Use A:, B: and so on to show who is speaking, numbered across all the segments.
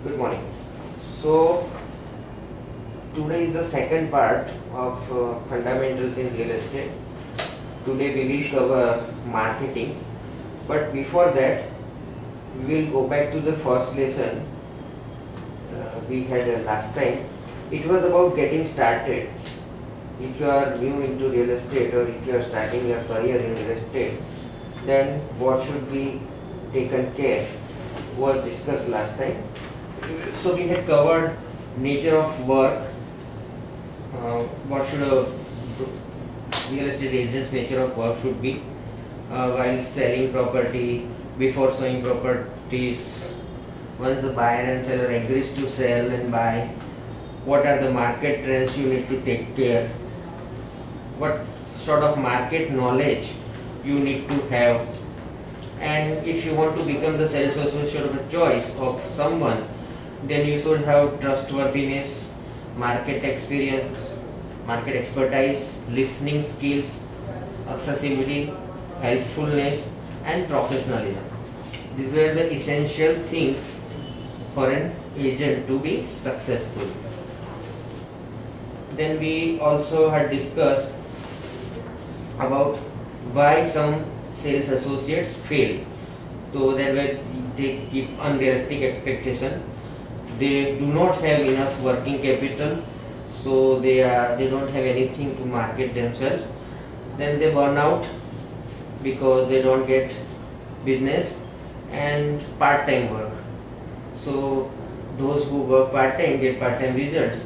A: Good morning. So today is the second part of fundamentals in real estate. Today we will cover marketing, but before that we will go back to the first lesson we had last time. It was about getting started. If you are new into real estate or if you are starting your career in real estate, then what should be taken care was discussed last time. So we had covered nature of work, what should a real estate agent's nature of work should be while selling property, before showing properties, once the buyer and seller agrees to sell and buy, what are the market trends you need to take care, what sort of market knowledge you need to have, and if you want to become the sales associate of choice of someone, then you should have trustworthiness, market experience, market expertise, listening skills, accessibility, helpfulness, and professionalism. These were the essential things for an agent to be successful. Then we also had discussed about why some sales associates fail. So they keep unrealistic expectation. They do not have enough working capital, so they don't have anything to market themselves. Then they burn out because they don't get business and part-time work. So those who work part-time get part-time results.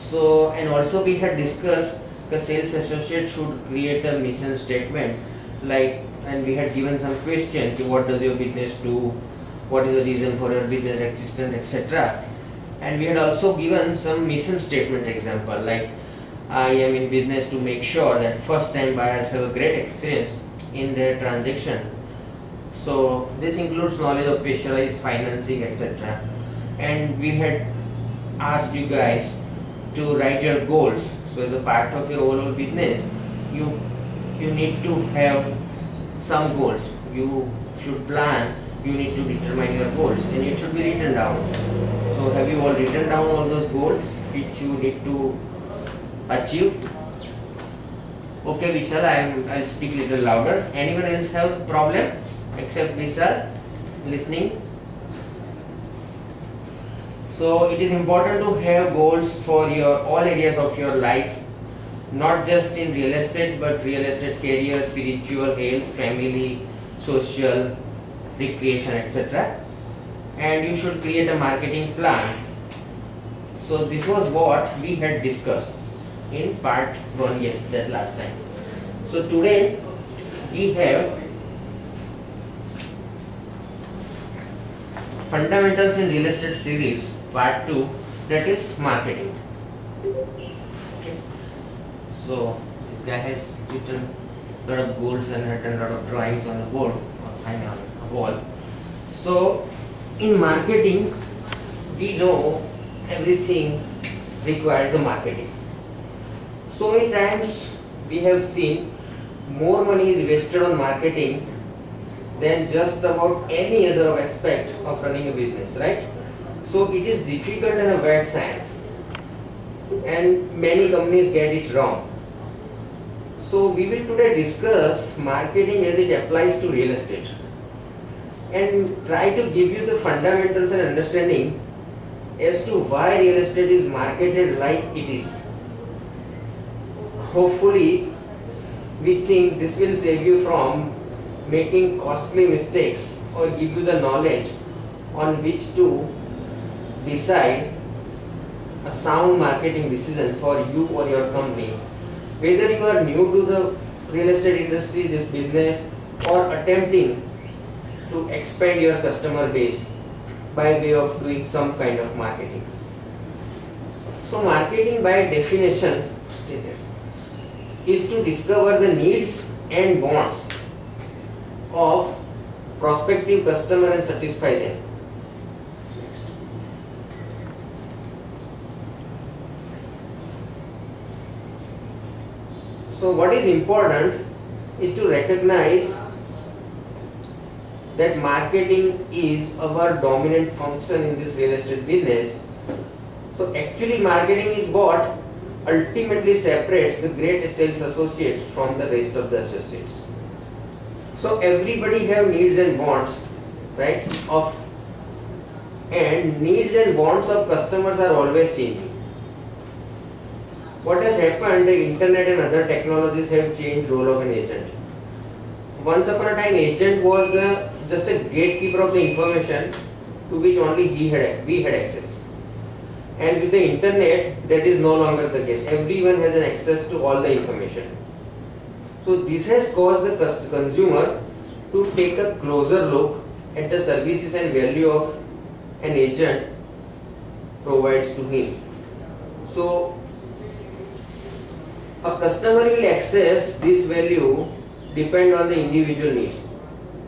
A: So, and also we had discussed the sales associate should create a mission statement, like, and we had given some questions: what does your business do, what is the reason for your business existence, etc. And we had also given some mission statement example, like, I am in business to make sure that first time buyers have a great experience in their transaction. So this includes knowledge of specialized financing, etc. And we had asked you guys to write your goals. So as a part of your overall business, you need to have some goals. You should plan. You need to determine your goals, and it should be written down. So have you all written down all those goals which you need to achieve? Okay, Vishal, I'll speak a little louder. Anyone else have problem except Vishal listening? So it is important to have goals for your all areas of your life, not just in real estate, but real estate career, spiritual, health, family, social, recreation, etc. And you should create a marketing plan. So this was what we had discussed in part 1, yes, that last time. So today we have fundamentals in real estate series part 2, that is marketing. Okay. So this guy has written a lot of goals and written a lot of drawings on the board or on a wall. So in marketing, we know everything requires a marketing. So many times we have seen more money is wasted on marketing than just about any other aspect of running a business, right? So it is difficult and a bad science, and many companies get it wrong. So we will today discuss marketing as it applies to real estate and try to give you the fundamentals and understanding as to why real estate is marketed like it is. Hopefully we think this will save you from making costly mistakes or give you the knowledge on which to decide a sound marketing decision for you or your company, whether you are new to the real estate industry, this business, or attempting to expand your customer base by way of doing some kind of marketing. So marketing by definition is to discover the needs and wants of prospective customer and satisfy them. So what is important is to recognize that marketing is our dominant function in this real estate business. So actually marketing is what ultimately separates the great sales associates from the rest of the associates. So everybody have needs and wants, right? And needs and wants of customers are always changing. What has happened, the internet and other technologies have changed role of an agent. Once upon a time, agent was just a gatekeeper of the information to which only we had access. And with the internet, that is no longer the case. Everyone has an access to all the information. So this has caused the consumer to take a closer look at the services and value of an agent provides to him. So a customer will access this value depend on the individual needs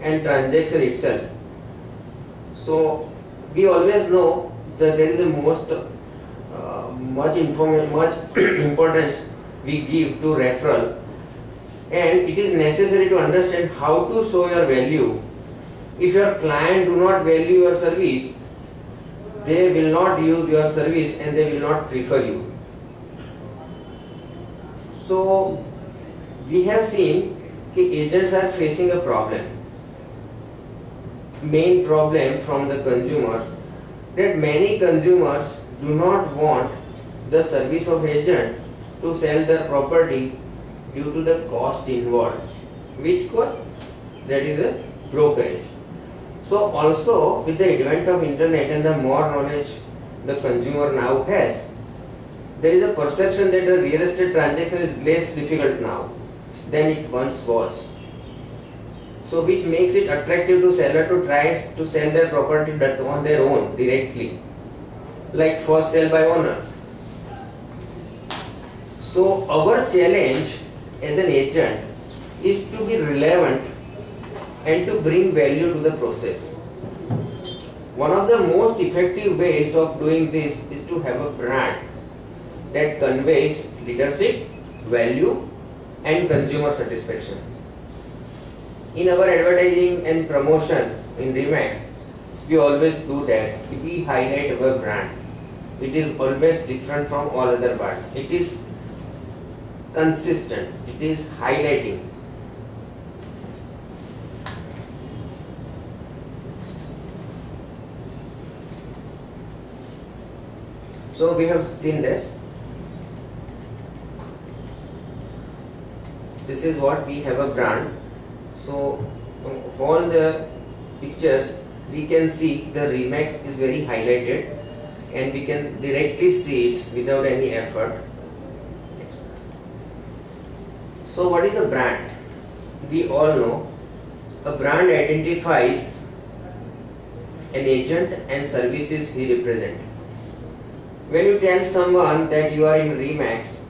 A: and transaction itself. So we always know that there is a much importance we give to referral, and it is necessary to understand how to show your value. If your client do not value your service, they will not use your service and they will not prefer you. So we have seen that agents are facing a problem. Main problem from the consumers, that many consumers do not want the service of agent to sell their property due to the cost involved. Which cost? That is a brokerage. So also with the advent of internet and the more knowledge the consumer now has, there is a perception that the real estate transaction is less difficult now than it once was. So which makes it attractive to seller to try to sell their property on their own directly, like first sale by owner. So our challenge as an agent is to be relevant and to bring value to the process. One of the most effective ways of doing this is to have a brand that conveys leadership, value and consumer satisfaction. In our advertising and promotion in Remax, we always do that. We highlight our brand. It is always different from all other brands. It is consistent. It is highlighting. So we have seen this. This is what we have a brand. So all the pictures we can see the Remax is very highlighted and we can directly see it without any effort. Next. So what is a brand? We all know a brand identifies an agent and services he represents. When you tell someone that you are in Remax,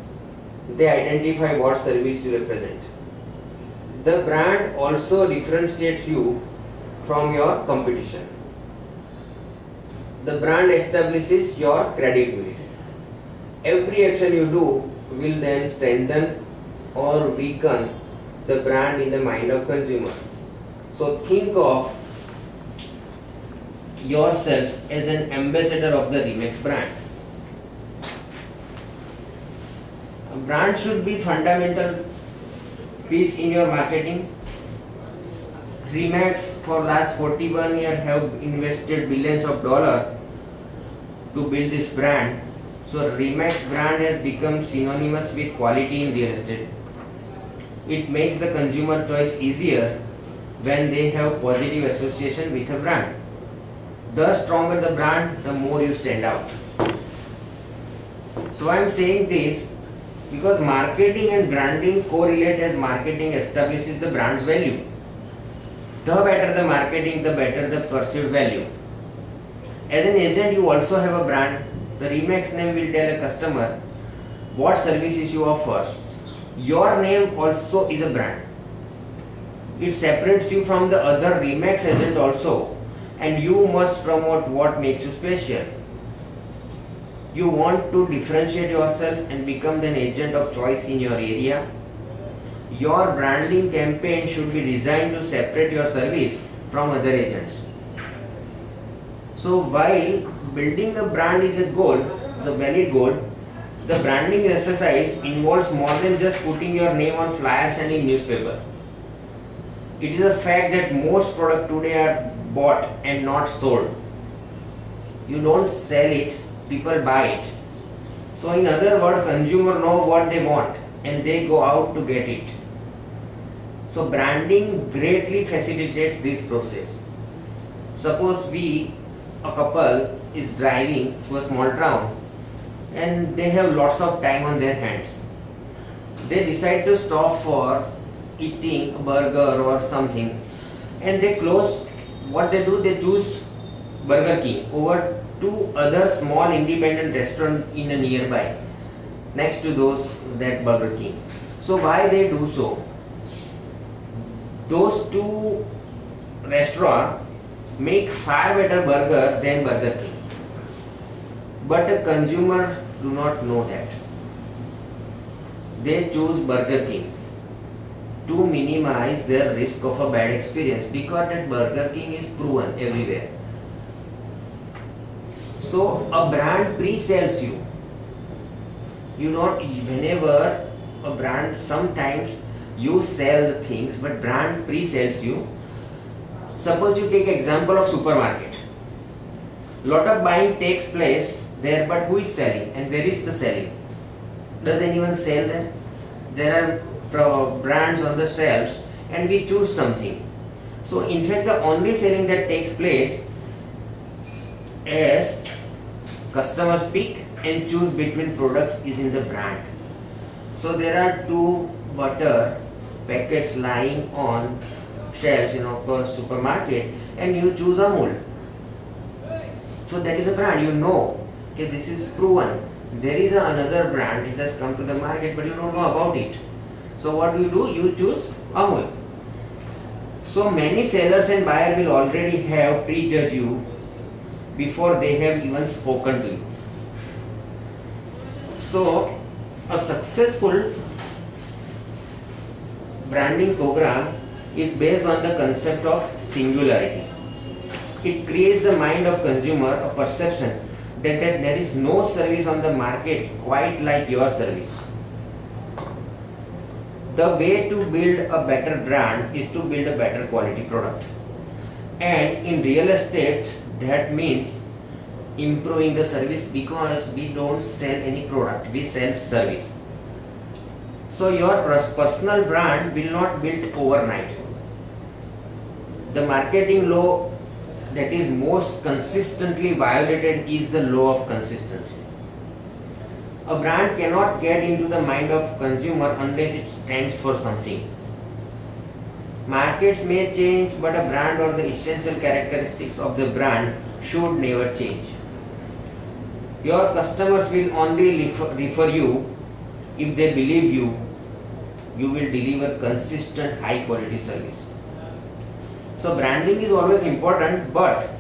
A: they identify what service you represent. The brand also differentiates you from your competition. The brand establishes your credibility. Every action you do will then strengthen or weaken the brand in the mind of consumer. So think of yourself as an ambassador of the Remax brand. A brand should be fundamental piece in your marketing. Remax for last 41 years have invested billions of dollars to build this brand. So Remax brand has become synonymous with quality in real estate. It makes the consumer choice easier when they have positive association with a brand. The stronger the brand, the more you stand out. So I am saying this because marketing and branding correlate, as marketing establishes the brand's value. The better the marketing, the better the perceived value. As an agent, you also have a brand. The Remax name will tell a customer what services you offer. Your name also is a brand. It separates you from the other Remax agent also, and you must promote what makes you special. You want to differentiate yourself and become an agent of choice in your area. Your branding campaign should be designed to separate your service from other agents. So while building a brand is a goal, the valid goal, the branding exercise involves more than just putting your name on flyers and in newspaper. It is a fact that most products today are bought and not sold. You don't sell it, people buy it. So in other words, consumers know what they want and they go out to get it. So branding greatly facilitates this process. Suppose a couple is driving to a small town and they have lots of time on their hands. They decide to stop for eating a burger or something, and they choose Burger King over two other small independent restaurants in a nearby next to that Burger King. So why they do so? Those two restaurants make far better burger than Burger King, but the consumer do not know that. They choose Burger King to minimize their risk of a bad experience, because that Burger King is proven everywhere. So a brand pre-sells you. Whenever a brand, sometimes you sell things, but brand pre-sells you. Suppose you take example of supermarket. Lot of buying takes place there, but who is selling and where is the selling? Does anyone sell there? There are brands on the shelves and we choose something. So in fact the only selling that takes place is customers pick and choose between products is in the brand. So there are two butter packets lying on shelves in a supermarket and you choose Amul. So that is a brand, you know, okay, this is proven. There is another brand, it has come to the market but you don't know about it. So what do? You choose Amul. So many sellers and buyers will already have prejudged you before they have even spoken to you. So a successful branding program is based on the concept of singularity. It creates the mind of consumer a perception that there is no service on the market quite like your service. The way to build a better brand is to build a better quality product. And in real estate, that means improving the service, because we don't sell any product, we sell service. So your personal brand will not build overnight. The marketing law that is most consistently violated is the law of consistency. A brand cannot get into the mind of consumer unless it stands for something. Markets may change, but a brand or the essential characteristics of the brand should never change. Your customers will only refer you if they believe you will deliver consistent high quality service. So branding is always important, but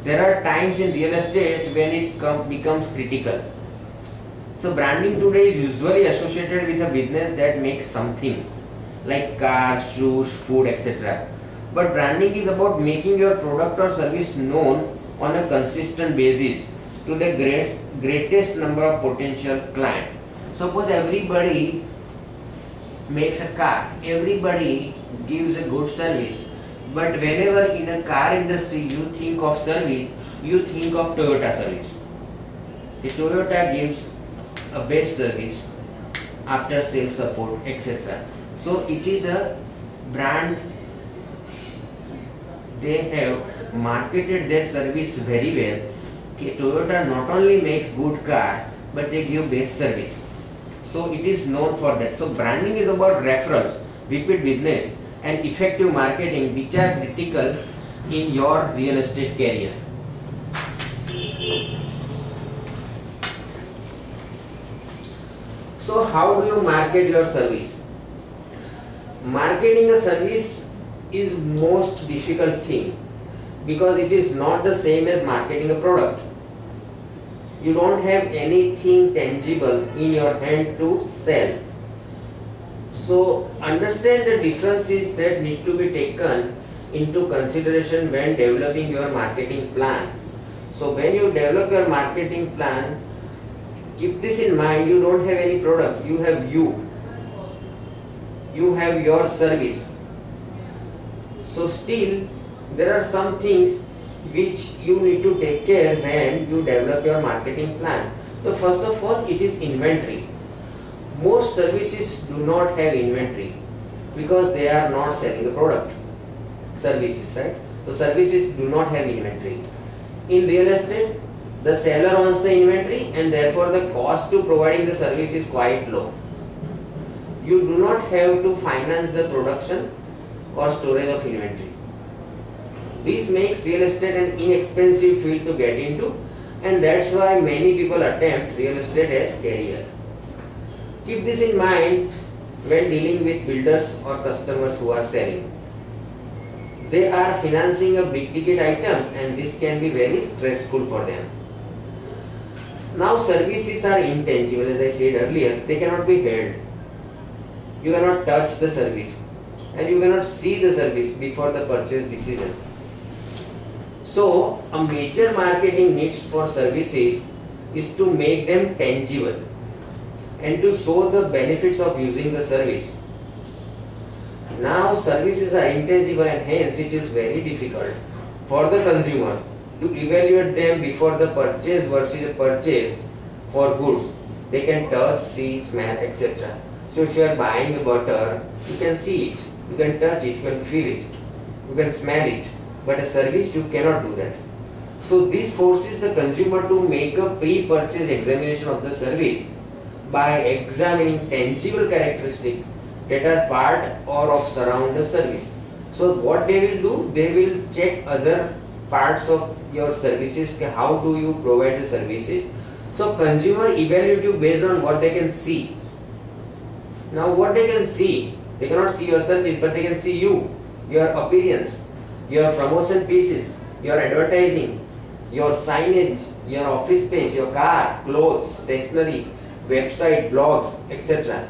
A: there are times in real estate when it becomes critical. So branding today is usually associated with a business that makes something like cars, shoes, food, etc. But branding is about making your product or service known on a consistent basis to the greatest number of potential clients. Suppose everybody makes a car, everybody gives a good service, but whenever in a car industry you think of service, you think of Toyota service. The Toyota gives a best service, after sales support, etc. So it is a brand, they have marketed their service very well. Okay, Toyota not only makes good car, but they give best service. So it is known for that. So branding is about reference, repeat business and effective marketing, which are critical in your real estate career. So how do you market your service? Marketing a service is most difficult thing, because it is not the same as marketing a product. You don't have anything tangible in your hand to sell. So understand the differences that need to be taken into consideration when developing your marketing plan. So when you develop your marketing plan, keep this in mind. You don't have any product, you have you have your service. So still there are some things which you need to take care when you develop your marketing plan. So first of all, it is inventory. Most services do not have inventory because they are not selling the product. Services, right? So services do not have inventory. In real estate, the seller owns the inventory and therefore the cost to providing the service is quite low. You do not have to finance the production or storage of inventory. This makes real estate an inexpensive field to get into, and that's why many people attempt real estate as career. Keep this in mind when dealing with builders or customers who are selling. They are financing a big ticket item and this can be very stressful for them. Now services are intangible, as I said earlier. They cannot be held. You cannot touch the service and you cannot see the service before the purchase decision. So a major marketing needs for services is to make them tangible and to show the benefits of using the service. Now services are intangible and hence it is very difficult for the consumer to evaluate them before the purchase versus a purchase for goods. They can touch, see, smell, etc. So if you are buying a butter, you can see it, you can touch it, you can feel it, you can smell it. But a service, you cannot do that. So this forces the consumer to make a pre-purchase examination of the service by examining tangible characteristics that are part or of surround the service. So what they will do, they will check other parts of your services, how do you provide the services. So consumer evaluate you based on what they can see. Now what they can see, they cannot see your service, but they can see you, your appearance, your promotion pieces, your advertising, your signage, your office space, your car, clothes, stationery, website, blogs, etc.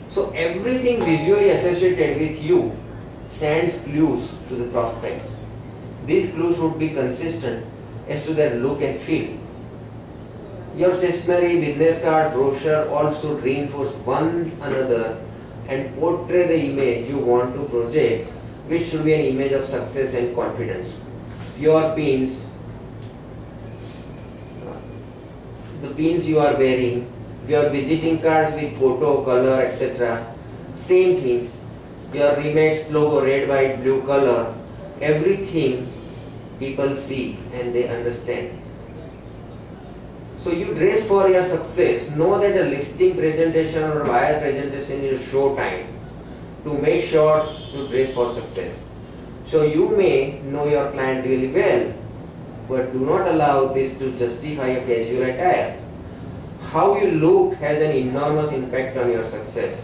A: So everything visually associated with you sends clues to the prospect. These clues should be consistent as to their look and feel. Your stationery, business card, brochure all should reinforce one another and portray the image you want to project, which should be an image of success and confidence. Your pins, the pins you are wearing, your visiting cards with photo, color, etc. Same thing. Your Remax logo, red, white, blue color, everything people see and they understand. So you dress for your success. Know that a listing presentation or wire presentation is show time to make sure you dress for success. So you may know your client really well, but do not allow this to justify a casual attire. How you look has an enormous impact on your success.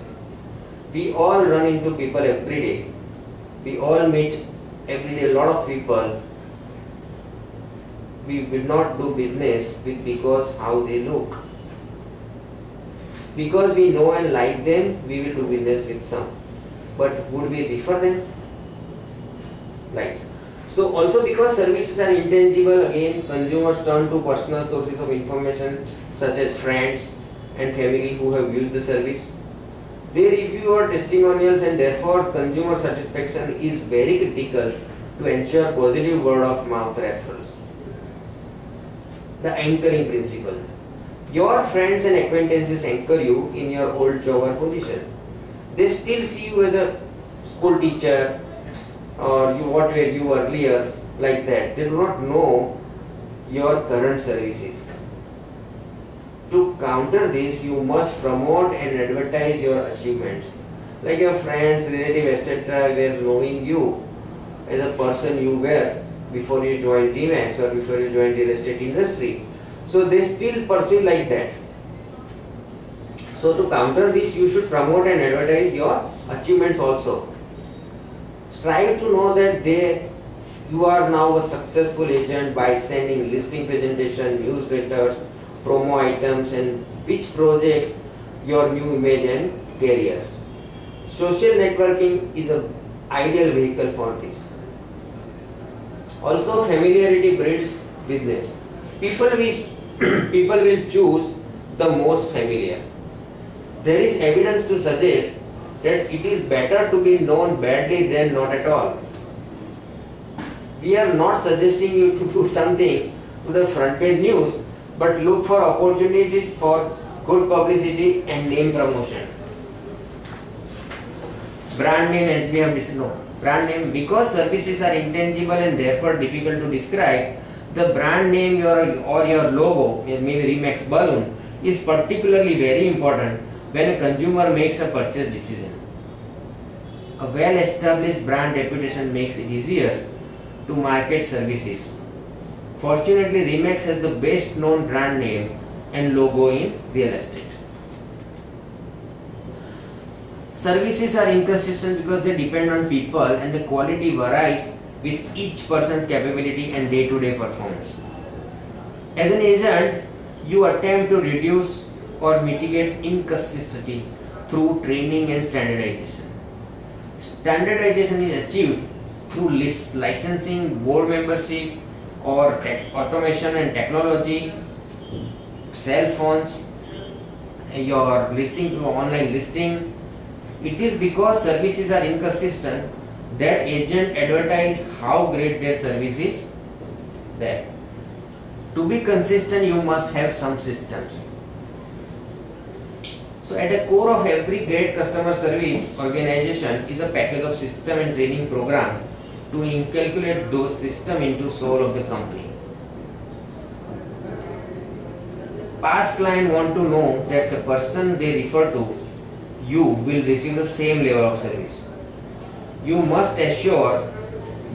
A: We all run into people every day. We all meet every day a lot of people. We will not do business with because how they look. Because we know and like them, we will do business with some. But would we refer them? Right. So also because services are intangible, again consumers turn to personal sources of information such as friends and family who have used the service. They review your testimonials and therefore consumer satisfaction is very critical to ensure positive word of mouth referrals. The anchoring principle. Your friends and acquaintances anchor you in your old job or position. They still see you as a school teacher or what were you earlier, like that. They do not know your current services. To counter this, you must promote and advertise your achievements. Like your friends, relatives, etc. were knowing you as a person you were before you joined Remax or before you joined real estate industry. So they still perceive like that. So to counter this, you should promote and advertise your achievements also. Strive to know that you are now a successful agent by sending listing presentation, newsletters, promo items, and which projects your new image and career. Social networking is an ideal vehicle for this. Also, familiarity breeds business. People will, people will choose the most familiar. There is evidence to suggest that it is better to be known badly than not at all. We are not suggesting you to do something to the front page news, but look for opportunities for good publicity and name promotion. Brand name, as we have discussed. Brand name, because services are intangible and therefore difficult to describe, the brand name or your logo, maybe Remax balloon, is particularly very important when a consumer makes a purchase decision. A well-established brand reputation makes it easier to market services. Fortunately, Remax has the best known brand name and logo in real estate. Services are inconsistent because they depend on people and the quality varies with each person's capability and day-to-day performance. As an agent, you attempt to reduce or mitigate inconsistency through training and standardization. Standardization is achieved through licensing, board membership, or automation and technology, cell phones, your listing through online listing. It is because services are inconsistent that agents advertise how great their service is there. To be consistent, you must have some systems. So at the core of every great customer service organization is a package of system and training program to inculcate those systems into soul of the company. Past clients want to know that the person they refer to you will receive the same level of service. You must assure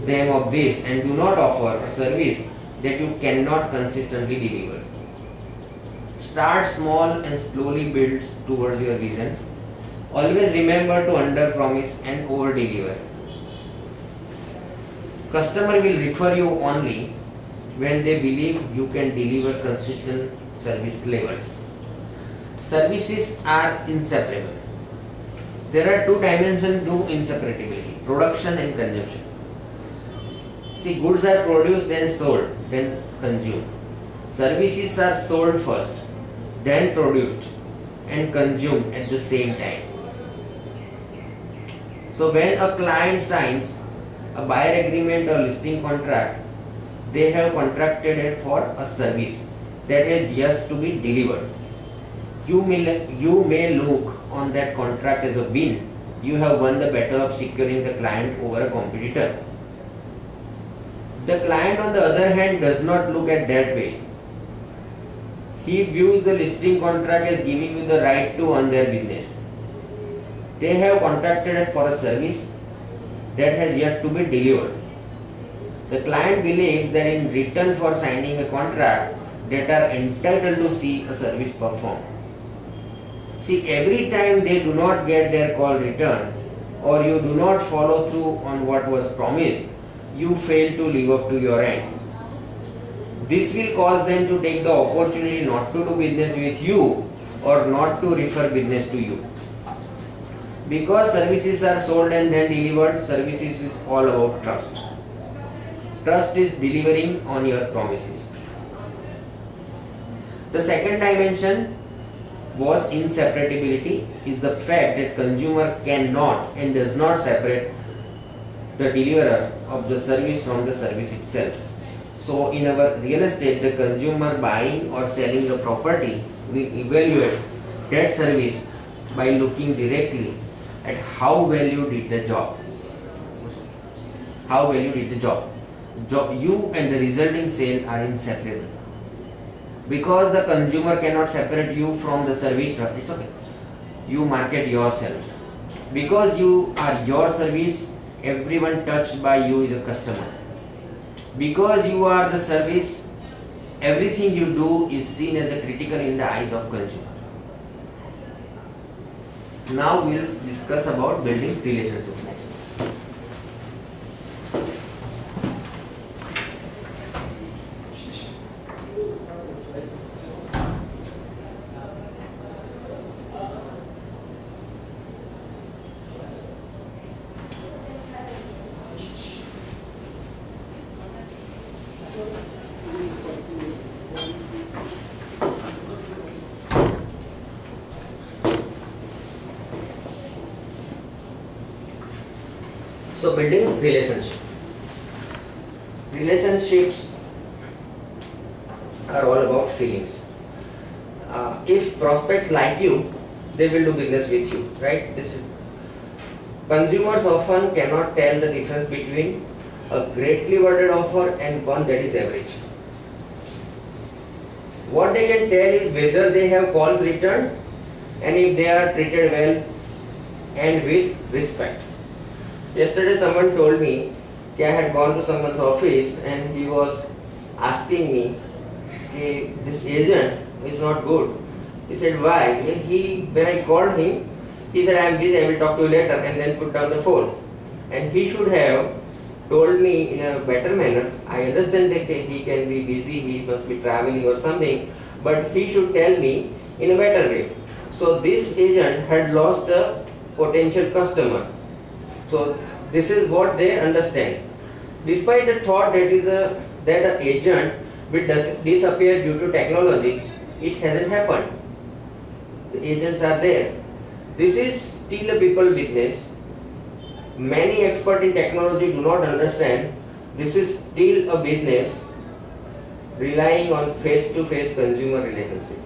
A: them of this and do not offer a service that you cannot consistently deliver. Start small and slowly build towards your vision. Always remember to under-promise and over-deliver. Customer will refer you only when they believe you can deliver consistent service levels. Services are inseparable. There are two dimensions to inseparability: production and consumption. See, goods are produced, then sold, then consumed. Services are sold first, then produced and consumed at the same time. So when a client signs a buyer agreement or listing contract, they have contracted for a service that is just to be delivered. You may look on that contract as a win. You have won the battle of securing the client over a competitor. The client, on the other hand, does not look at that way. He views the listing contract as giving you the right to own their business. They have contracted for a service that has yet to be delivered. The client believes that in return for signing a contract, they are entitled to see a service performed. See, every time they do not get their call returned or you do not follow through on what was promised, you fail to live up to your end. This will cause them to take the opportunity not to do business with you or not to refer business to you. Because services are sold and then delivered, services is all about trust. Trust is delivering on your promises. The second dimension was inseparability, is the fact that consumer cannot and does not separate the deliverer of the service from the service itself. So in our real estate, the consumer buying or selling the property will evaluate that service by looking directly at how well you did the job. How well you did the job. You and the resulting sale are inseparable. Because the consumer cannot separate you from the service, it's okay. You market yourself. Because you are your service, everyone touched by you is a customer. Because you are the service, everything you do is seen as a critical in the eyes of consumer. Now we will discuss about building relationships next. So building relationship. Relationships are all about feelings. If prospects like you, they will do business with you, right? Consumers often cannot tell the difference between a greatly worded offer and one that is average. What they can tell is whether they have calls returned and if they are treated well and with respect. Yesterday someone told me that I had gone to someone's office and he was asking me, this agent is not good. He said, why? When I called him, he said, I am busy, I will talk to you later, and then put down the phone. And he should have told me in a better manner. I understand that he can be busy, he must be traveling or something, but he should tell me in a better way. So this agent had lost a potential customer. So this is what they understand. Despite the thought that an agent will disappear due to technology, it hasn't happened. The agents are there. This is still a people business. Many experts in technology do not understand this is still a business relying on face-to-face consumer relationship.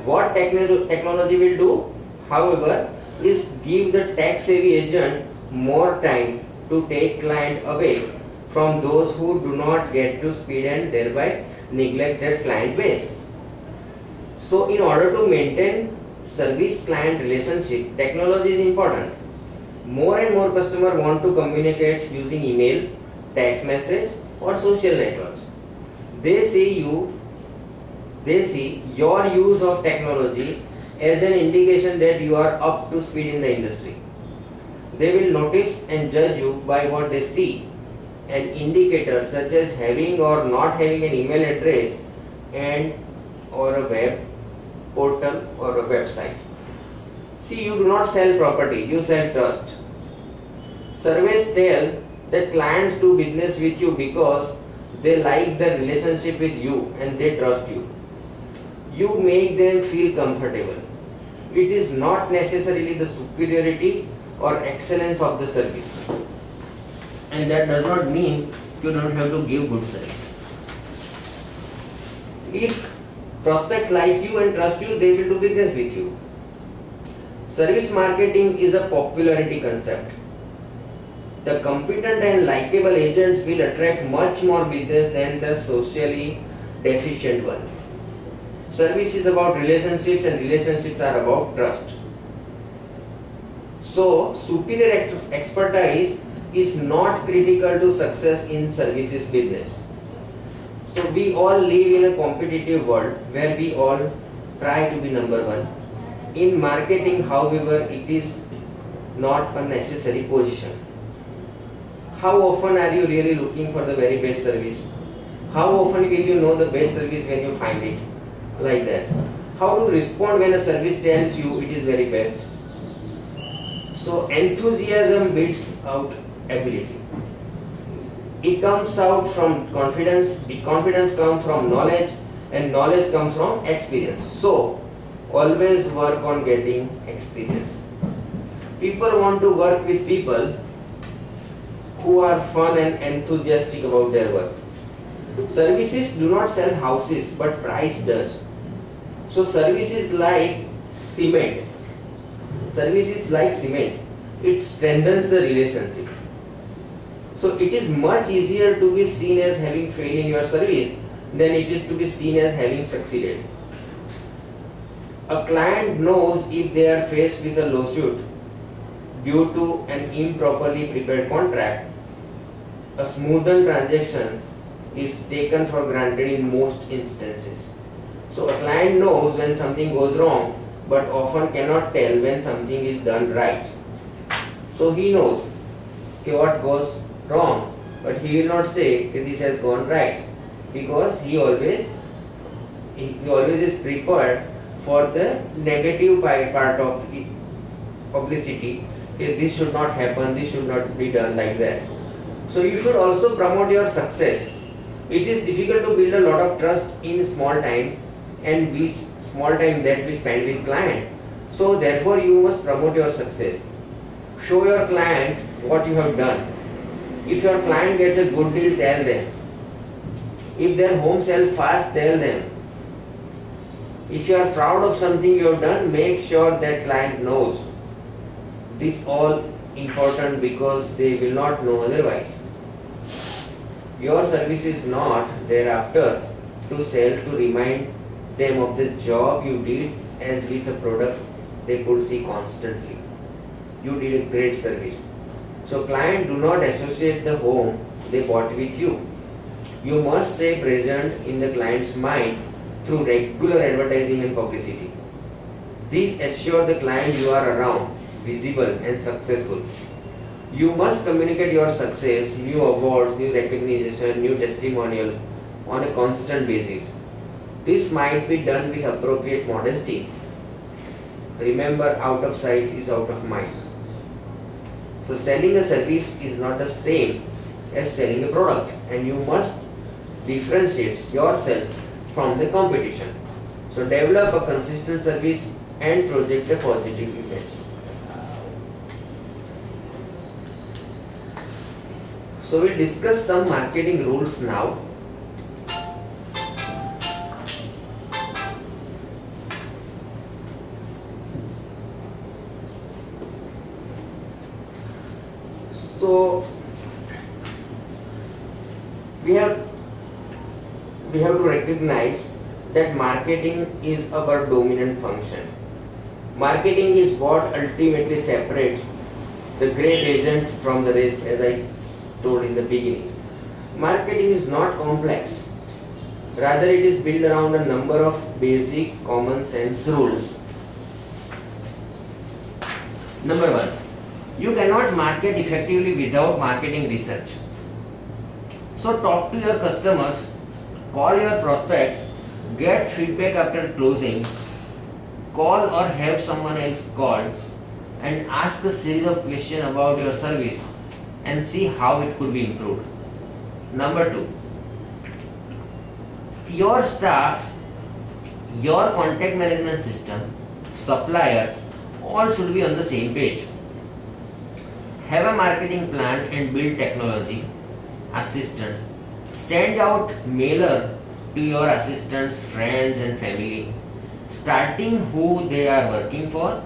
A: What technology will do, however, is give the tech-savvy agent more time to take client away from those who do not get to speed and thereby neglect their client base. So in order to maintain service client relationship, technology is important. More and more customers want to communicate using email, text message or social networks. They see your use of technology as an indication that you are up to speed in the industry. They will notice and judge you by what they see. An indicator such as having or not having an email address and or a web portal or a website. See, you do not sell property, you sell trust. Surveys tell that clients do business with you because they like the relationship with you and they trust you. You make them feel comfortable. It is not necessarily the superiority or excellence of the service. And that does not mean you don't have to give good service. If prospects like you and trust you, they will do business with you. Service marketing is a popularity concept. The competent and likable agents will attract much more business than the socially deficient one. Service is about relationships and relationships are about trust. So, superior expertise is not critical to success in services business. So, we all live in a competitive world where we all try to be number one. In marketing, however, it is not a necessary position. How often are you really looking for the very best service? How often will you know the best service when you find it? Like that. How to respond when a service tells you it is very best? So enthusiasm beats out ability. It comes out from confidence, confidence comes from knowledge, and knowledge comes from experience. So always work on getting experience. People want to work with people who are fun and enthusiastic about their work. Services do not sell houses, but price does. So service is like cement. Service is like cement. It strengthens the relationship. So it is much easier to be seen as having failed in your service than it is to be seen as having succeeded. A client knows if they are faced with a lawsuit due to an improperly prepared contract. A smoothened transaction is taken for granted in most instances. So a client knows when something goes wrong, but often cannot tell when something is done right. So he knows what goes wrong, but he will not say this has gone right, because he always is prepared for the negative part of publicity. This should not happen, this should not be done like that. So you should also promote your success. It is difficult to build a lot of trust in small time and small time that we spend with client. So therefore you must promote your success. Show your client what you have done. If your client gets a good deal, tell them. If their home sell fast, tell them. If you are proud of something you have done, make sure that client knows. This all important because they will not know otherwise. Your service is not thereafter to sell to remind them of the job you did, as with a product they could see constantly. You did a great service. So client do not associate the home they bought with you. You must stay present in the client's mind through regular advertising and publicity. This assures the client you are around, visible and successful. You must communicate your success, new awards, new recognition, new testimonial on a constant basis. This might be done with appropriate modesty. Remember, out of sight is out of mind. So selling a service is not the same as selling a product, and you must differentiate yourself from the competition. So develop a consistent service and project a positive image. So we'll discuss some marketing rules now. So we have to recognize that marketing is our dominant function. Marketing is what ultimately separates the great agent from the rest, as I told in the beginning. Marketing is not complex. Rather, it is built around a number of basic common sense rules. Number one, you cannot market effectively without marketing research. So talk to your customers, call your prospects, get feedback after closing, call or have someone else call, and ask a series of questions about your service and see how it could be improved. Number two, your staff, your contact management system, supplier, all should be on the same page. Have a marketing plan and build technology, assistants. Send out mailer to your assistants, friends and family, starting who they are working for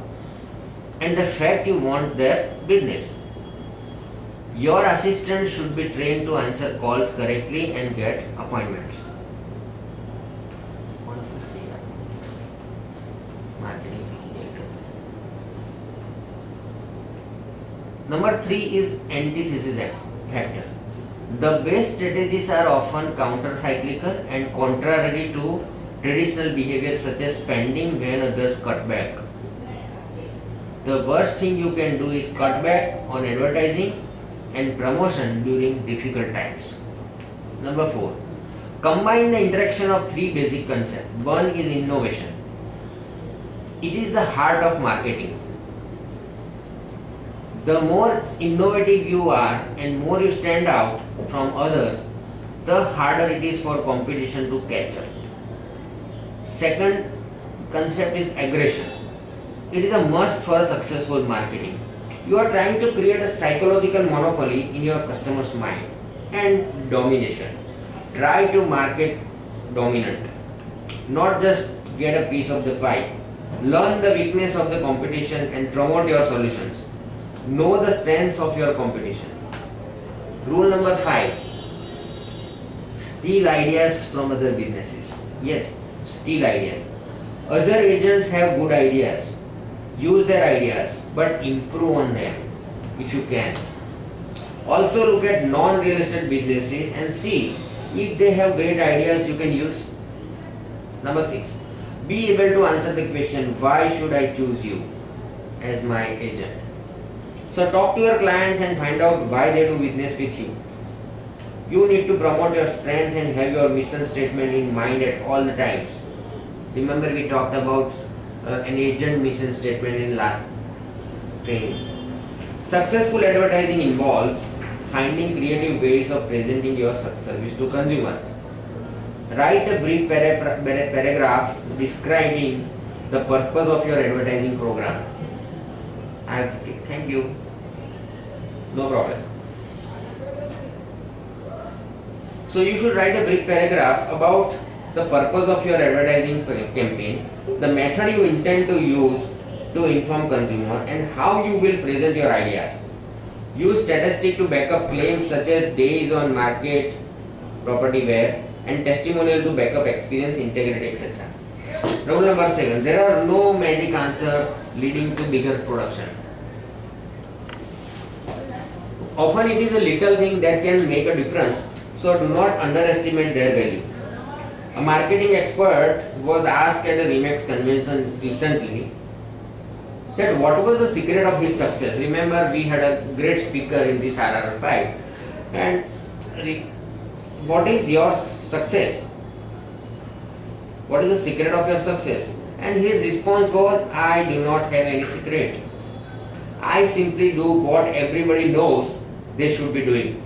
A: and the fact you want their business. Your assistant should be trained to answer calls correctly and get appointments. Number three is antithesis factor. The best strategies are often counter-cyclical and contrary to traditional behavior, such as spending when others cut back. The worst thing you can do is cut back on advertising and promotion during difficult times. Number four, combine the interaction of three basic concepts. One is innovation. It is the heart of marketing. The more innovative you are and more you stand out from others, the harder it is for competition to catch up. Second concept is aggression. It is a must for successful marketing. You are trying to create a psychological monopoly in your customer's mind. And domination. Try to market dominant, not just get a piece of the pie. Learn the weakness of the competition and promote your solutions. Know the strengths of your competition. Rule number 5. Steal ideas from other businesses. Yes, steal ideas. Other agents have good ideas. Use their ideas, but improve on them if you can. Also look at non-real estate businesses and see if they have great ideas you can use. Number 6. Be able to answer the question, why should I choose you as my agent? So talk to your clients and find out why they do business with you. You need to promote your strengths and have your mission statement in mind at all the times. Remember, we talked about an agent mission statement in last training. Successful advertising involves finding creative ways of presenting your service to consumer. Write a brief paragraph describing the purpose of your advertising program. Thank you. No problem. So you should write a brief paragraph about the purpose of your advertising campaign, the method you intend to use to inform consumer, and how you will present your ideas. Use statistics to back up claims such as days on market, property wear, and testimonial to back up experience, integrity, etc. Rule number 7. There are no magic answer leading to bigger production. Often it is a little thing that can make a difference, so do not underestimate their value. A marketing expert was asked at a Remax convention recently that what was the secret of his success. Remember, we had a great speaker in this RR5, and what is your success? What is the secret of your success? And his response was, I do not have any secret. I simply do what everybody knows they should be doing.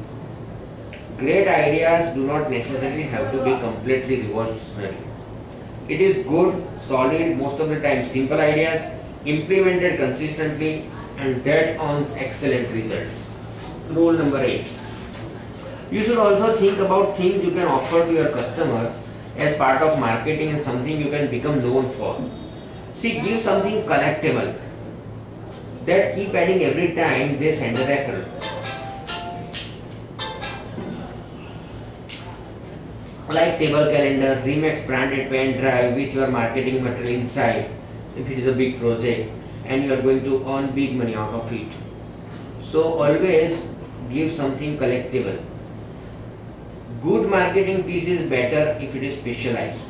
A: Great ideas do not necessarily have to be completely revolutionary. It is good, solid, most of the time simple ideas, implemented consistently, and that earns excellent results. Rule number 8. You should also think about things you can offer to your customer as part of marketing and something you can become known for. See, give something collectible that keep adding every time they send a referral. Like table calendar, Remax branded pen drive with your marketing material inside if it is a big project and you are going to earn big money out of it. So always give something collectible. Good marketing piece is better if it is specialized.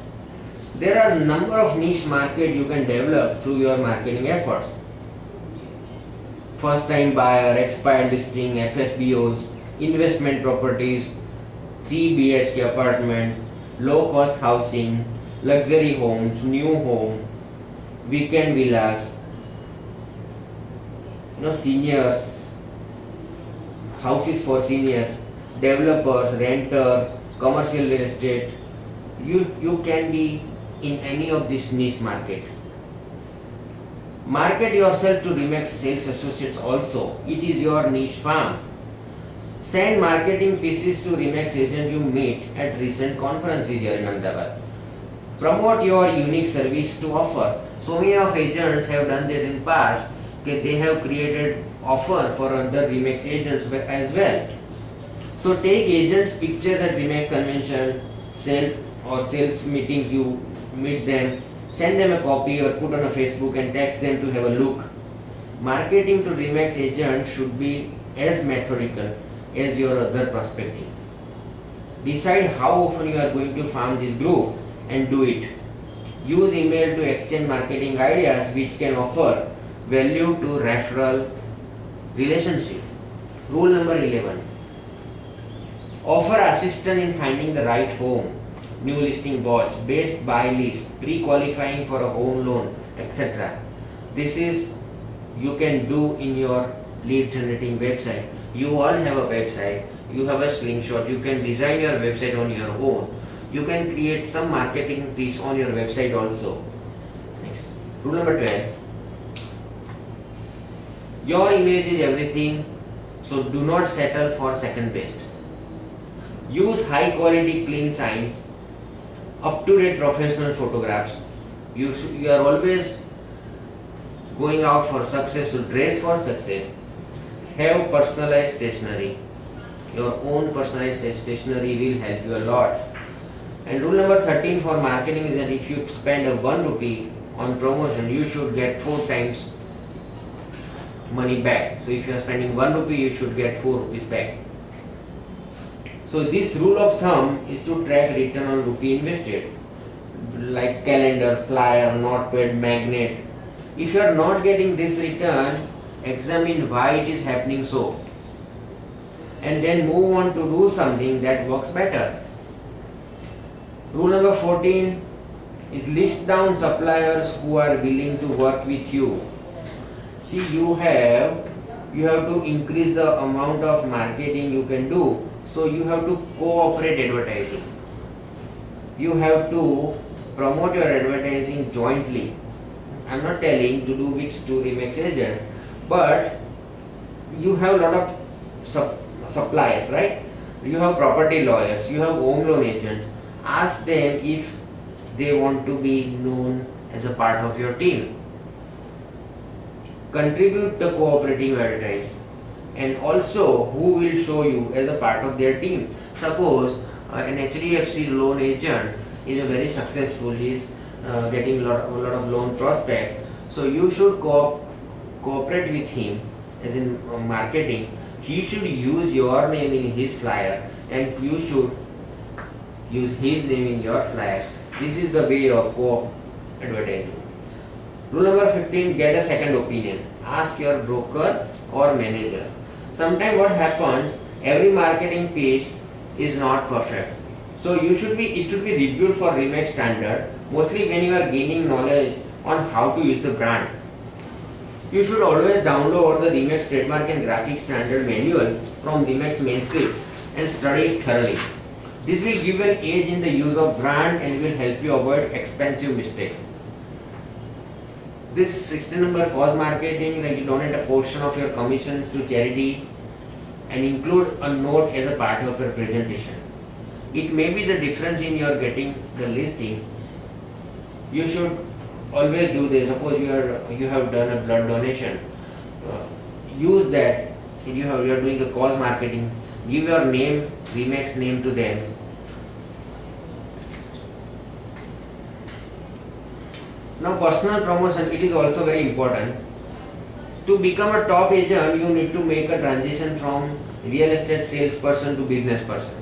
A: There are a number of niche market you can develop through your marketing efforts. First time buyer, expired listing, FSBOs, investment properties, 3 BHK apartment, low cost housing, luxury homes, new home, weekend villas, seniors, houses for seniors, developers, renter, commercial real estate. You can be in any of this niche market. Market yourself to Remax sales associates also. It is your niche farm. Send marketing pieces to Remax agent you meet at recent conferences here in Ahmedabad. Promote your unique service to offer. So many of agents have done that in past. Okay, they have created offer for other Remax agents as well. So take agents pictures at Remax convention, self meetings, you meet them, send them a copy or put on a Facebook and text them to have a look. Marketing to Remax agent should be as methodical as your other prospecting. Decide how often you are going to farm this group and do it. Use email to exchange marketing ideas which can offer value to referral relationship. Rule number 11. Offer assistance in finding the right home, new listing watch, best buy list, pre-qualifying for a home loan, etc. This is you can do in your lead generating website. You all have a website, you have a screenshot, you can design your website on your own. You can create some marketing piece on your website also. Next. Rule number 12. Your image is everything, so do not settle for second best. Use high quality clean signs, up to date professional photographs. You are always going out for success, so dress for success. Have personalized stationery. Your own personalized stationery will help you a lot. And rule number 13 for marketing is that if you spend a 1 rupee on promotion, you should get 4 times money back. So if you are spending 1 rupee, you should get 4 rupees back. So this rule of thumb is to track return on rupee invested, like calendar, flyer, notepad, magnet. If you are not getting this return, examine why it is happening so, and then move on to do something that works better. Rule number 14 is list down suppliers who are willing to work with you. See, you have to increase the amount of marketing you can do, so you have to cooperate advertising. You have to promote your advertising jointly. I'm not telling to do with two Remax agent, but you have a lot of suppliers, right? You have property lawyers, you have home loan agents. Ask them if they want to be known as a part of your team. Contribute the cooperative advertise, and also who will show you as a part of their team. Suppose an HDFC loan agent is a very successful, he is getting a lot of loan prospect, so you should cooperate with him as in marketing. He should use your name in his flyer and you should use his name in your flyer. This is the way of co-advertising. Rule number 15, get a second opinion. Ask your broker or manager. Sometimes what happens, every marketing page is not perfect. So it should be reviewed for Remax standard, mostly when you are gaining knowledge on how to use the brand. You should always download the Remax trademark and graphic standard manual from Remax mainframe and study it thoroughly. This will give an edge in the use of brand and will help you avoid expensive mistakes. This 16 number cause marketing, like you donate a portion of your commissions to charity and include a note as a part of your presentation. It may be the difference in your getting the listing. You should always do this. Suppose you have done a blood donation, use that. If you are doing a cause marketing, give your name, Remax name to them. Now personal promotion, it is also very important. To become a top agent, you need to make a transition from real estate salesperson to business person,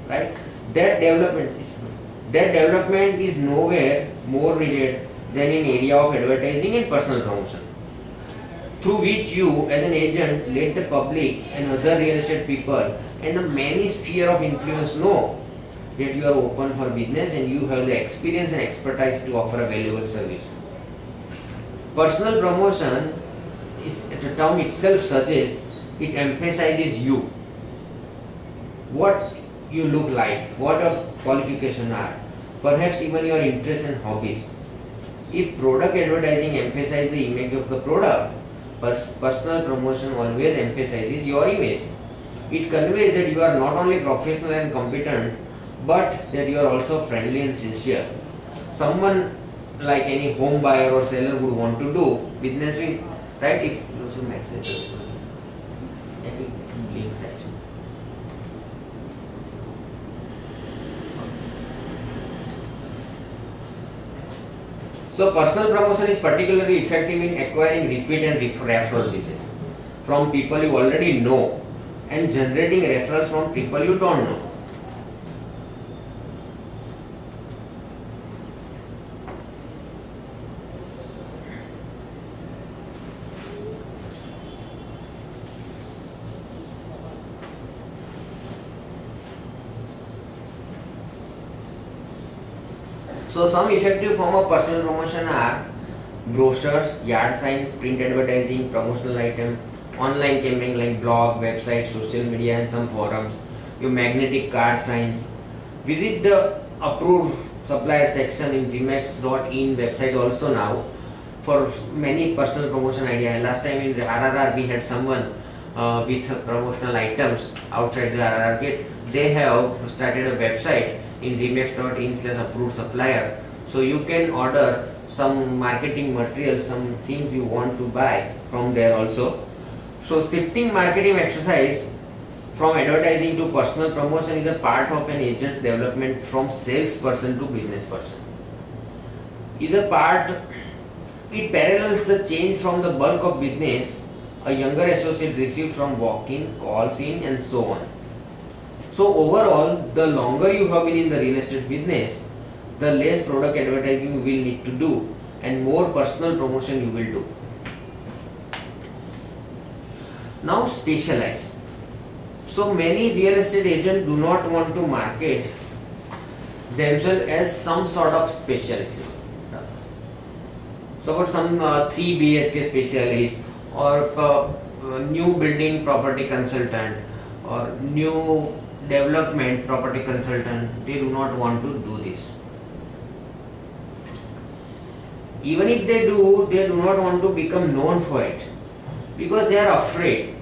A: right? That development is nowhere more needed than in area of advertising and personal promotion, through which you as an agent let the public and other real estate people and the many sphere of influence know that you are open for business and you have the experience and expertise to offer a valuable service. Personal promotion is, the term itself suggests, it emphasizes you, what you look like, what your qualifications are, perhaps even your interests and hobbies. If product advertising emphasizes the image of the product, personal promotion always emphasizes your image. It conveys that you are not only professional and competent, but that you are also friendly and sincere. Someone like any home buyer or seller would want to do business with, right? If you message, any link that. So personal promotion is particularly effective in acquiring repeat and referral business from people you already know and generating referrals from people you don't know. So some effective form of personal promotion are brochures, yard sign, print advertising, promotional item, online campaign like blog, website, social media and some forums, your magnetic card signs. Visit the approved supplier section in remax.in website also now for many personal promotion idea. Last time in the RRR we had someone with promotional items outside the RRR gate. They have started a website in remax.in/approved supplier, so you can order some marketing material, some things you want to buy from there also. So shifting marketing exercise from advertising to personal promotion is a part of an agent's development from salesperson to business person. It parallels the change from the bulk of business a younger associate receives from walk-in, calls in and so on. So overall, the longer you have been in the real estate business, the less product advertising you will need to do and more personal promotion you will do. Now specialize. So many real estate agents do not want to market themselves as some sort of specialist. So for some 3 BHK specialist or new building property consultant or new development property consultant, they do not want to do this. Even if they do not want to become known for it because they are afraid.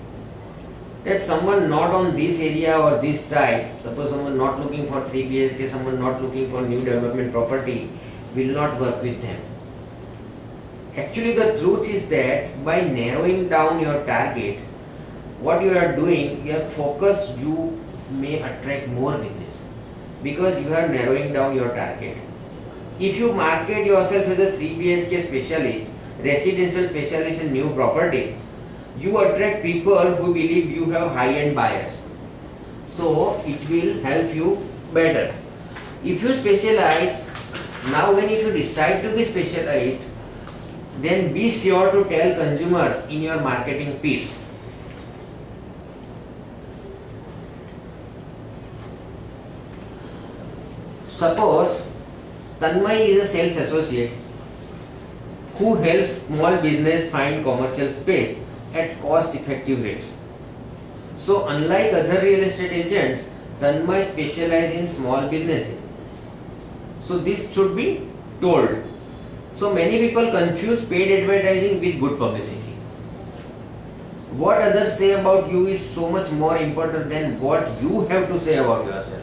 A: that someone not on this area or this type, suppose someone not looking for 3 BHK, someone not looking for new development property, will not work with them. Actually the truth is that by narrowing down your target, what you are doing, your focus, you may attract more business because you are narrowing down your target. If you market yourself as a 3 BHK specialist, residential specialist in new properties, you attract people who believe you have high-end buyers. So it will help you better. If you specialize, now when if you decide to be specialist, then be sure to tell consumer in your marketing piece. Suppose Tanmay is a sales associate who helps small business find commercial space at cost effective rates. So unlike other real estate agents, Tanmay specializes in small businesses. So this should be told. So many people confuse paid advertising with good publicity. What others say about you is so much more important than what you have to say about yourself.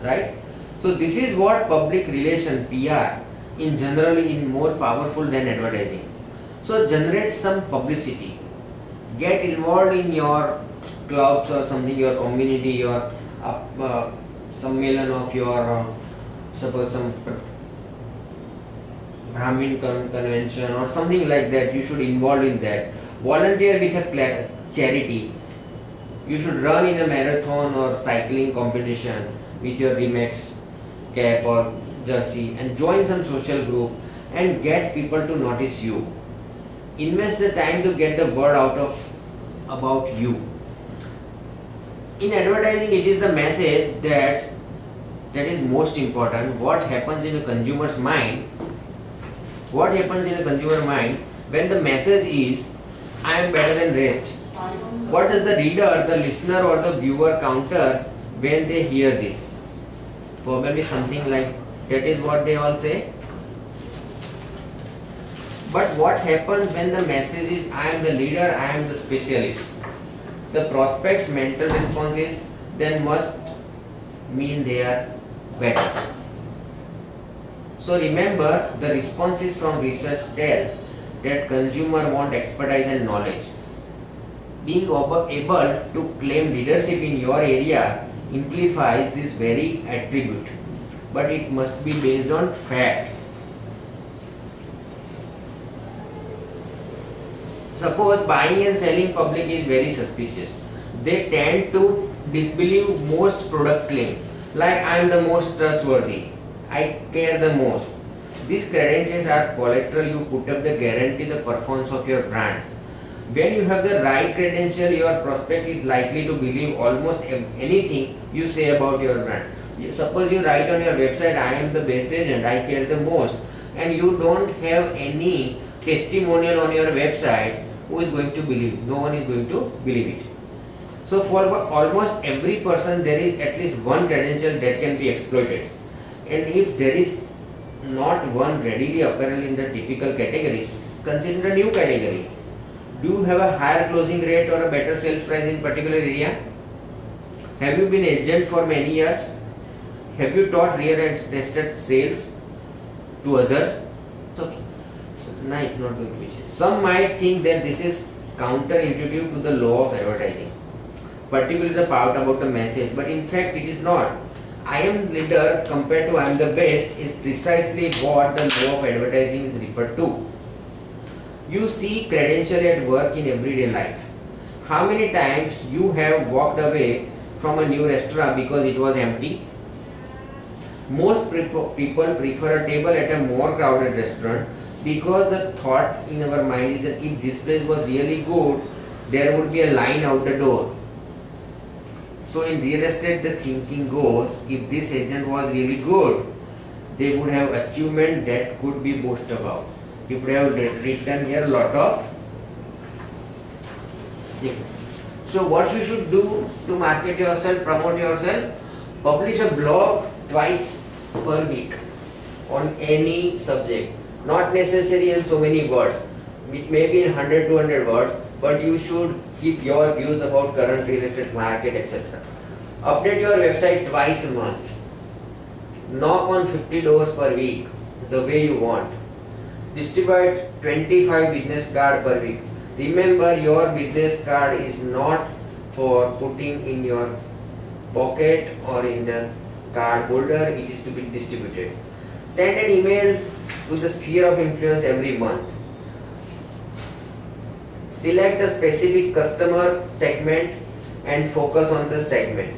A: Right? So this is what public relation, PR, in generally is more powerful than advertising. So generate some publicity. Get involved in your clubs or something, your community, your sammelan of your suppose some Brahmin convention or something like that. You should involve in that. Volunteer with a charity. You should run in a marathon or cycling competition with your Remax cap or jersey and join some social group and get people to notice you. Invest the time to get the word out about you. In advertising, it is the message that is most important. What happens in a consumer's mind? What happens in a consumer mind when the message is I am better than rest? What does the reader, the listener or the viewer counter when they hear this? Probably something like that is what they all say. But what happens when the message is I am the leader, I am the specialist? The prospect's mental response is then must mean they are better. So remember, the responses from research tell that consumer want expertise and knowledge. Being able to claim leadership in your area amplifies this very attribute, but it must be based on fact. Suppose buying and selling public is very suspicious. They tend to disbelieve most product claim, like I am the most trustworthy, I care the most. These credentials are collateral you put up the guarantee the performance of your brand. When you have the right credential, your prospect is likely to believe almost anything you say about your brand. Suppose you write on your website, I am the best agent, I care the most, and you don't have any testimonial on your website, who is going to believe? No one is going to believe it. So for almost every person, there is at least one credential that can be exploited. And if there is not one readily apparent in the typical categories, consider a new category. Do you have a higher closing rate or a better sales price in particular area? Have you been agent for many years? Have you taught real estate sales to others? It's okay. No, it's not going to be changed. Some might think that this is counterintuitive to the law of advertising, particularly the part about the message, but in fact it is not. I am leader compared to I am the best is precisely what the law of advertising is referred to. You see credential at work in everyday life. How many times you have walked away from a new restaurant because it was empty? Most people prefer a table at a more crowded restaurant because the thought in our mind is that if this place was really good, there would be a line out the door. So in real estate, the thinking goes, if this agent was really good, they would have achievement that could be boasted about. You would have written here a lot of. So what you should do to market yourself, promote yourself? Publish a blog twice per week on any subject. Not necessary in so many words. It may be in 100-200 words. but you should keep your views about current real estate market, etc. Update your website twice a month. Knock on 50 doors per week, the way you want. Distribute 25 business cards per week. Remember, your business card is not for putting in your pocket or in the card holder, it is to be distributed. Send an email to the sphere of influence every month. Select a specific customer segment and focus on the segment.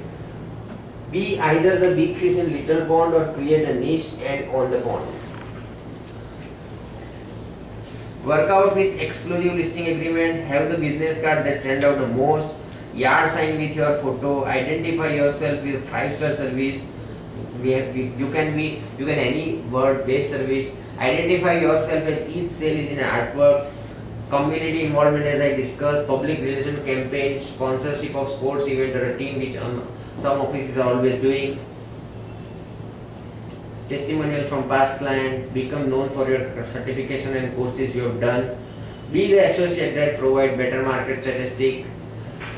A: Be either the big fish in little pond or create a niche and on the pond. Work out with exclusive listing agreement. Have the business card that stand out the most. Yard sign with your photo. Identify yourself with 5-star service. You can any word based service. Identify yourself when each sale is in an artwork. Community involvement, as I discussed. Public relation campaign. Sponsorship of sports event or a team, which some offices are always doing. Testimonial from past client. Become known for your certification and courses you have done. Be the associate that provide better market statistic.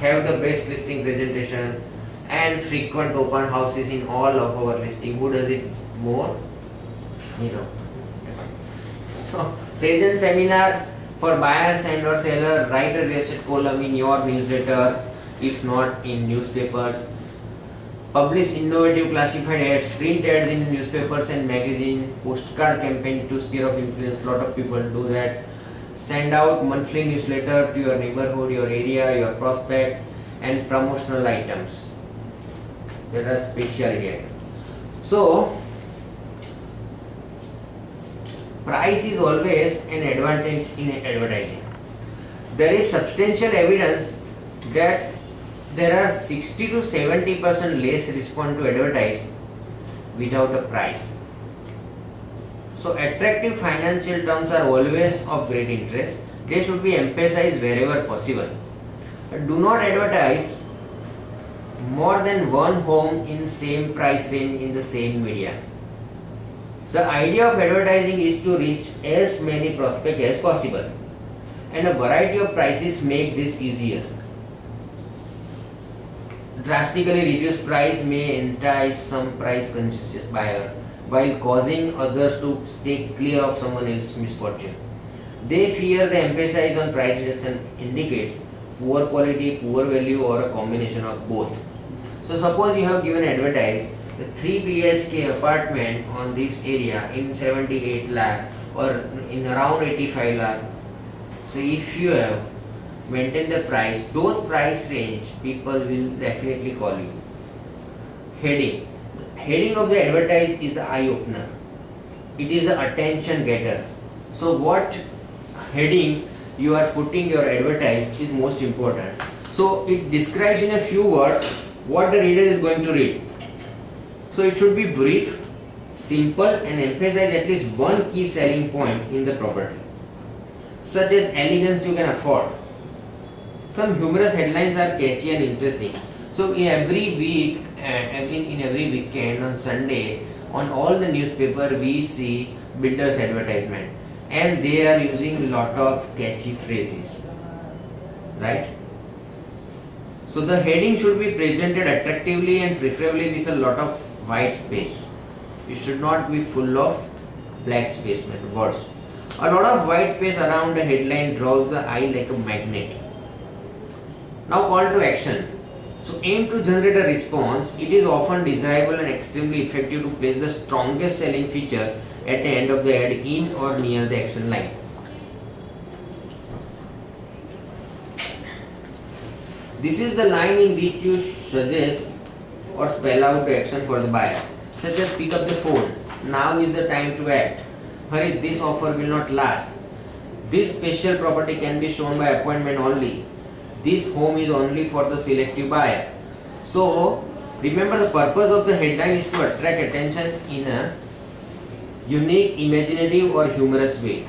A: Have the best listing presentation and frequent open houses in all of our listing. Who does it more? So present seminar for buyers and or seller. Write a real estate column in your newsletter, if not in newspapers. Publish innovative classified ads, print ads in newspapers and magazine, postcard campaign to sphere of influence. Lot of people do that. Send out monthly newsletter to your neighborhood, your area, your prospect, and promotional items. There are specialty items. So price is always an advantage in advertising. There is substantial evidence that there are 60 to 70% less respond to advertise without a price. So attractive financial terms are always of great interest. They should be emphasized wherever possible. Do not advertise more than one home in same price range in the same media. The idea of advertising is to reach as many prospects as possible, and a variety of prices make this easier. Drastically reduced price may entice some price conscious buyer while causing others to stay clear of someone else's misfortune. They fear the emphasis on price reduction indicates poor quality, poor value, or a combination of both. So suppose you have given advertise the 3 BHK apartment on this area in 78 lakh or in around 85 lakh. So if you have maintain the price, those price range, people will definitely call you. Heading. Heading of the advertise is the eye opener. It is the attention getter. So what heading you are putting your advertise is most important. So it describes in a few words what the reader is going to read. So it should be brief, simple, and emphasize at least one key selling point in the property, such as elegance you can afford. Some humorous headlines are catchy and interesting. So in every week, in every weekend on Sunday, on all the newspaper we see builders advertisement, and they are using a lot of catchy phrases, right? So the heading should be presented attractively and preferably with a lot of white space. It should not be full of black space words. A lot of white space around the headline draws the eye like a magnet. Now call to action. So aim to generate a response. It is often desirable and extremely effective to place the strongest selling feature at the end of the ad in or near the action line. This is the line in which you suggest or spell out the action for the buyer, such as pick up the phone. Now is the time to act. Hurry, this offer will not last. This special property can be shown by appointment only. This home is only for the selective buyer. So remember, the purpose of the headline is to attract attention in a unique, imaginative or humorous way.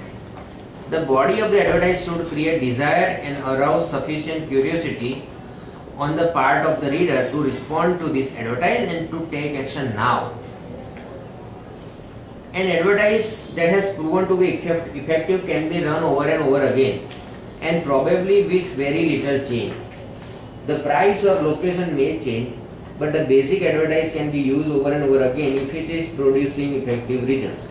A: The body of the advertise should create desire and arouse sufficient curiosity on the part of the reader to respond to this advertise and to take action now. An advertise that has proven to be effective can be run over and over again and probably with very little change. The price or location may change, but the basic advertise can be used over and over again if it is producing effective results.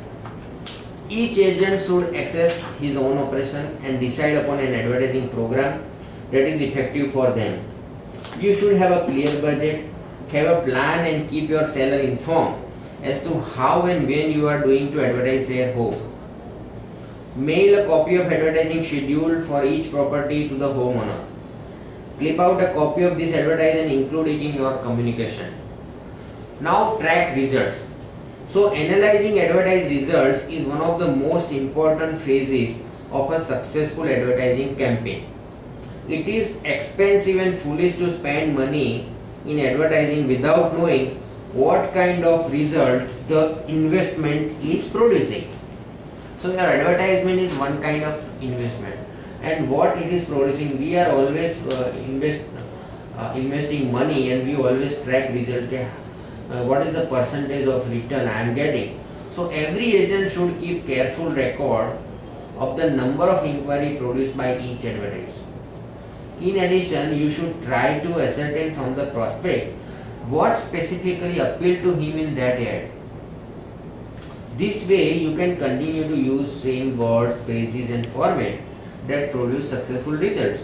A: Each agent should assess his own operation and decide upon an advertising program that is effective for them. You should have a clear budget, have a plan, and keep your seller informed as to how and when you are doing to advertise their home. Mail a copy of advertising schedule for each property to the homeowner. Clip out a copy of this advertising and include it in your communication. Now track results. So analyzing advertised results is one of the most important phases of a successful advertising campaign. It is expensive and foolish to spend money in advertising without knowing what kind of result the investment is producing. So your advertisement is one kind of investment, and what it is producing, we are always investing money, and we always track result. What is the percentage of return I am getting? So every agent should keep careful record of the number of inquiry produced by each advertise. In addition, you should try to ascertain from the prospect what specifically appealed to him in that ad. This way you can continue to use same words, pages and format that produce successful results.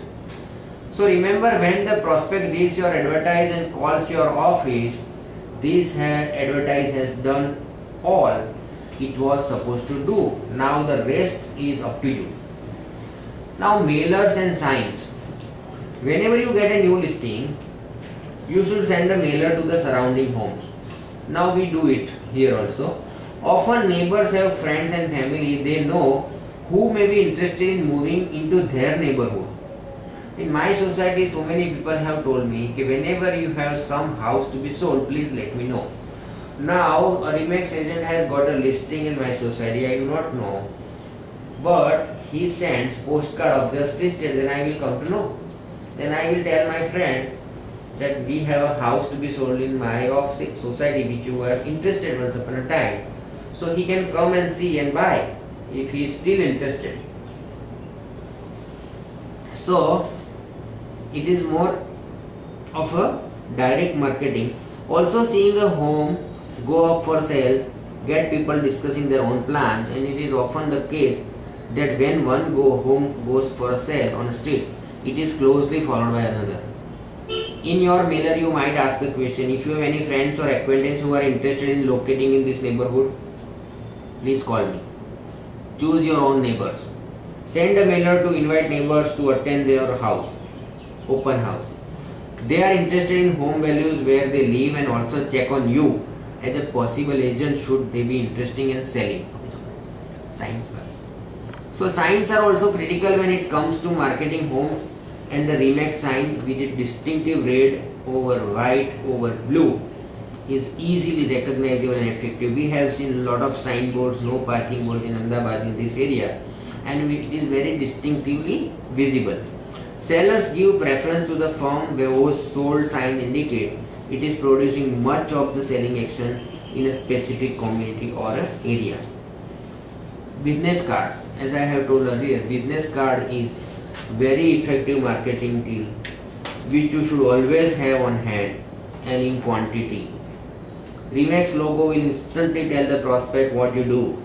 A: So remember, when the prospect reads your advertise and calls your office, this advertise has done all it was supposed to do. Now the rest is up to you. Now mailers and signs. Whenever you get a new listing, you should send a mailer to the surrounding homes. Now we do it here also. Often neighbors have friends and family they know who may be interested in moving into their neighborhood. In my society, so many people have told me that whenever you have some house to be sold, please let me know. Now a Remax agent has got a listing in my society, I do not know, but he sends postcard of just listed, then I will come to know. Then I will tell my friend that we have a house to be sold in my society which you were interested once upon a time. So he can come and see and buy if he is still interested. So it is more of a direct marketing. Also seeing a home go up for sale, get people discussing their own plans, and it is often the case that when one home goes for a sale on a street, it is closely followed by another. In your mailer you might ask the question, if you have any friends or acquaintances who are interested in locating in this neighborhood, please call me. Choose your own neighbors. Send a mailer to invite neighbors to attend their house, open house. They are interested in home values where they live and also check on you as a possible agent should they be interested in selling. Signs. So signs are also critical when it comes to marketing home, and the Remax sign with its distinctive red over white over blue is easily recognizable and effective. We have seen a lot of signboards, no parking boards in Ahmedabad in this area, and it is very distinctively visible. Sellers give preference to the firm whose sold sign indicate it is producing much of the selling action in a specific community or an area. Business cards, as I have told earlier, business card is very effective marketing tool which you should always have on hand and in quantity. Remax logo will instantly tell the prospect what you do.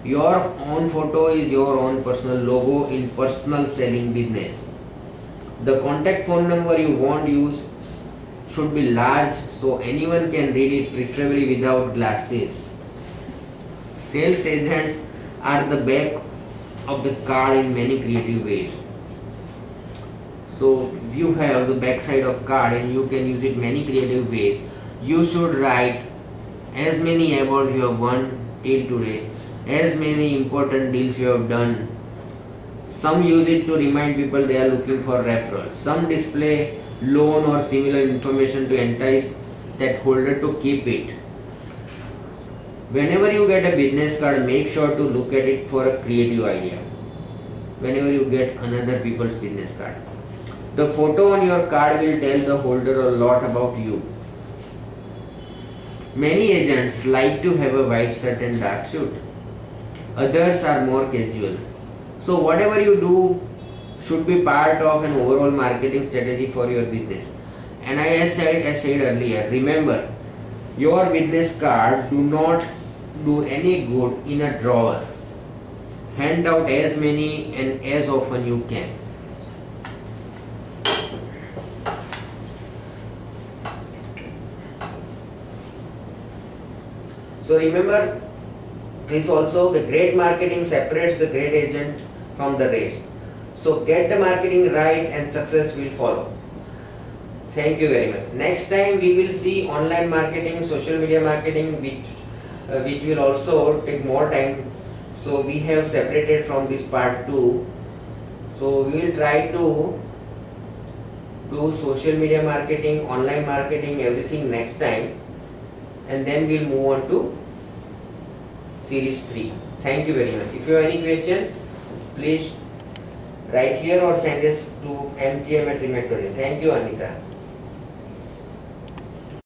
A: Your own photo is your own personal logo in personal selling business. The contact phone number you want to use should be large so anyone can read it, preferably without glasses. Sales agents are the back of the card in many creative ways. So you have the back side of card and you can use it many creative ways. You should write as many awards you have won till today, as many important deals you have done. Some use it to remind people they are looking for referrals. Some display loan or similar information to entice that holder to keep it. Whenever you get a business card, make sure to look at it for a creative idea. Whenever you get another people's business card, the photo on your card will tell the holder a lot about you. Many agents like to have a white shirt and dark suit. Others are more casual. So whatever you do, should be part of an overall marketing strategy for your business. And as I said earlier, remember, your business card do not do any good in a drawer. Hand out as many and as often you can. So remember this also, the great marketing separates the great agent from the rest. So get the marketing right and success will follow. Thank you very much. Next time we will see online marketing, social media marketing, which will also take more time. So we have separated from this part 2. So we will try to do social media marketing, online marketing, everything next time, and then we'll move on to series 3. Thank you very much. If you have any question, please write here or send us to mgm@remake.in. Thank you, Anita.